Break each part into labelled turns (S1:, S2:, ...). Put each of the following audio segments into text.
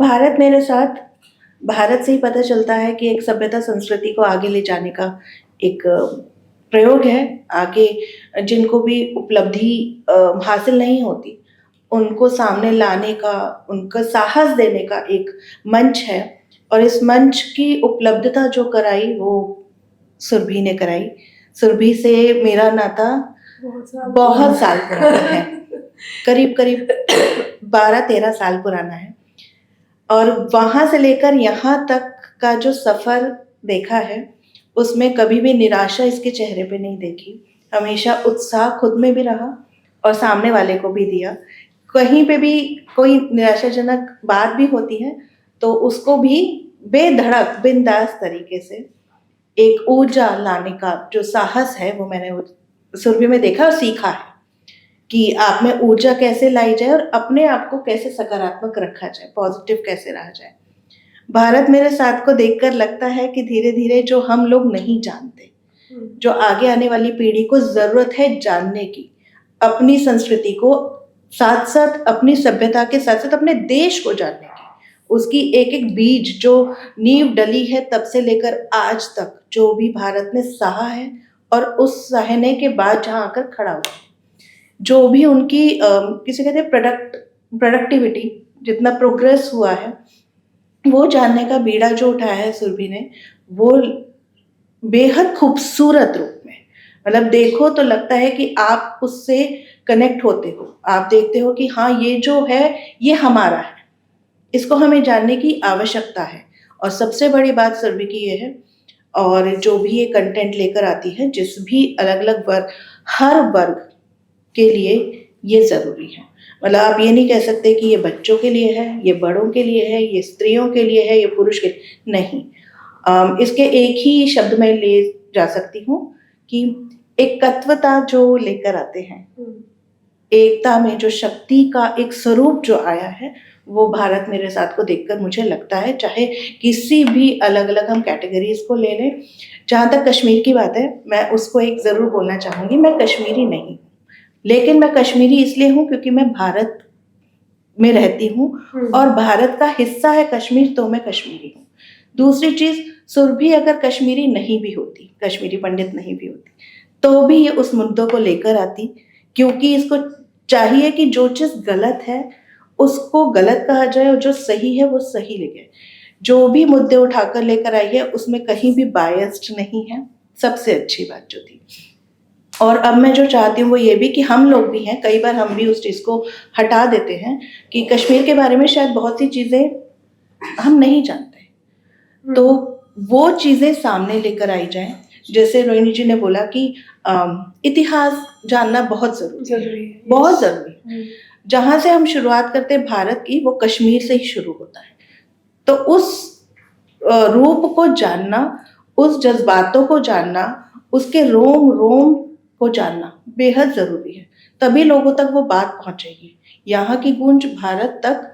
S1: भारत मेरे साथ, भारत से ही पता चलता है कि एक सभ्यता संस्कृति को आगे ले जाने का एक प्रयोग है। आगे जिनको भी उपलब्धि हासिल नहीं होती, उनको सामने लाने का, उनका साहस देने का एक मंच है। और इस मंच की उपलब्धता जो कराई वो सुरभि ने कराई। सुरभि से मेरा नाता बहुत साल पुराना है, करीब करीब 12-13 साल पुराना है। और वहाँ से लेकर यहाँ तक का जो सफ़र देखा है, उसमें कभी भी निराशा इसके चेहरे पे नहीं देखी। हमेशा उत्साह खुद में भी रहा और सामने वाले को भी दिया। कहीं पे भी कोई निराशाजनक बात भी होती है तो उसको भी बेधड़क बिंदास तरीके से एक ऊर्जा लाने का जो साहस है वो मैंने सुरभि में देखा और सीखा है कि आप में ऊर्जा कैसे लाई जाए और अपने आप को कैसे सकारात्मक रखा जाए, पॉजिटिव कैसे रहा जाए। भारत मेरे साथ को देखकर लगता है कि धीरे धीरे जो हम लोग नहीं जानते, जो आगे आने वाली पीढ़ी को जरूरत है जानने की, अपनी संस्कृति को साथ साथ अपनी सभ्यता के साथ साथ अपने देश को जानने की, उसकी एक एक बीज जो नींव डली है तब से लेकर आज तक, जो भी भारत ने सहा है और उस सहने के बाद जहाँ आकर खड़ा हुआ है, जो भी उनकी किसे कहते हैं प्रोडक्टिविटी, जितना प्रोग्रेस हुआ है, वो जानने का बीड़ा जो उठाया है सुरभि ने, वो बेहद खूबसूरत रूप में, मतलब देखो तो लगता है कि आप उससे कनेक्ट होते हो, आप देखते हो कि हाँ ये जो है ये हमारा है, इसको हमें जानने की आवश्यकता है। और सबसे बड़ी बात सुरभि की ये है, और जो भी ये कंटेंट लेकर आती है, जिस भी अलग अलग वर्ग, हर वर्ग के लिए ये ज़रूरी है। मतलब आप ये नहीं कह सकते कि ये बच्चों के लिए है, ये बड़ों के लिए है, ये स्त्रियों के लिए है, ये पुरुष के नहीं। इसके एक ही शब्द में ले जा सकती हूँ कि एकत्वता जो लेकर आते हैं, एकता में जो शक्ति का एक स्वरूप जो आया है, वो भारत मेरे साथ को देखकर मुझे लगता है, चाहे किसी भी अलग अलग हम कैटेगरीज को ले लें। जहाँ तक कश्मीर की बात है, मैं उसको एक ज़रूर बोलना चाहूँगी, मैं कश्मीरी नहीं हूँ, लेकिन मैं कश्मीरी इसलिए हूँ क्योंकि मैं भारत में रहती हूँ और भारत का हिस्सा है कश्मीर, तो मैं कश्मीरी हूँ। दूसरी चीज़, सुरभि अगर कश्मीरी नहीं भी होती, कश्मीरी पंडित नहीं भी होती, तो भी ये उस मुद्दों को लेकर आती, क्योंकि इसको चाहिए कि जो चीज़ गलत है उसको गलत कहा जाए और जो सही है वो सही लगे। जो भी मुद्दे उठाकर लेकर आई है उसमें कहीं भी बायस्ड नहीं है, सबसे अच्छी बात जो थी। और अब मैं जो चाहती हूँ वो ये भी कि हम लोग भी हैं, कई बार हम भी उस चीज़ को हटा देते हैं कि कश्मीर के बारे में शायद बहुत सी चीज़ें हम नहीं जानते, तो वो चीज़ें सामने लेकर आई जाएं। जैसे रोहिणी जी ने बोला कि इतिहास जानना बहुत ज़रूरी है, बहुत ज़रूरी है। जहाँ से हम शुरुआत करते हैं भारत की, वो कश्मीर से ही शुरू होता है। तो उस रूप को जानना, उस जज्बातों को जानना, उसके रोम रोम को जानना बेहद ज़रूरी है, तभी लोगों तक वो बात पहुँचेगी। यहाँ की गूंज भारत तक,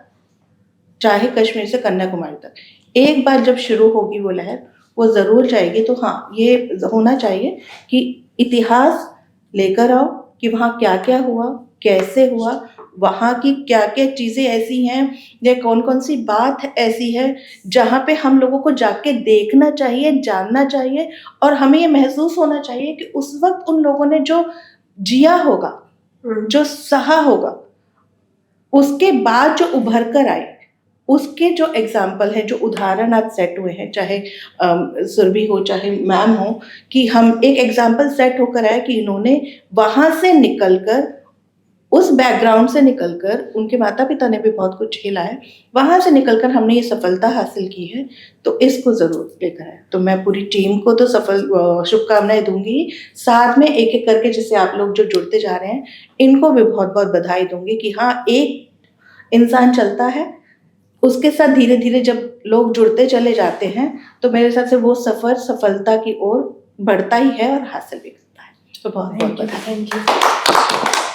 S1: चाहे कश्मीर से कन्याकुमारी तक, एक बार जब शुरू होगी वो लहर, वो ज़रूर जाएगी। तो हाँ, ये होना चाहिए कि इतिहास लेकर आओ कि वहाँ क्या क्या हुआ, कैसे हुआ, वहाँ की क्या क्या चीज़ें ऐसी हैं या कौन कौन सी बात ऐसी है जहाँ पे हम लोगों को जाके देखना चाहिए, जानना चाहिए, और हमें ये महसूस होना चाहिए कि उस वक्त उन लोगों ने जो जिया होगा, जो सहा होगा, उसके बाद जो उभर कर आए, उसके जो एग्जाम्पल है, जो उदाहरण आज सेट हुए हैं, चाहे सुरभि हो चाहे मैम हो, कि हम एक एग्जाम्पल सेट होकर आए कि इन्होंने वहाँ से निकलकर, उस बैकग्राउंड से निकलकर, उनके माता पिता ने भी बहुत कुछ झेला है, वहाँ से निकलकर हमने ये सफलता हासिल की है, तो इसको ज़रूर लेकर आए। तो मैं पूरी टीम को तो शुभकामनाएं दूंगी, साथ में एक एक करके जैसे आप लोग जो जुड़ते जा रहे हैं, इनको भी बहुत बहुत बधाई दूंगी कि हाँ, एक इंसान चलता है, उसके साथ धीरे धीरे जब लोग जुड़ते चले जाते हैं, तो मेरे हिसाब से वो सफ़र सफलता की ओर बढ़ता ही है और हासिल भी करता है। तो बहुत बहुत बधाई।
S2: Thank you.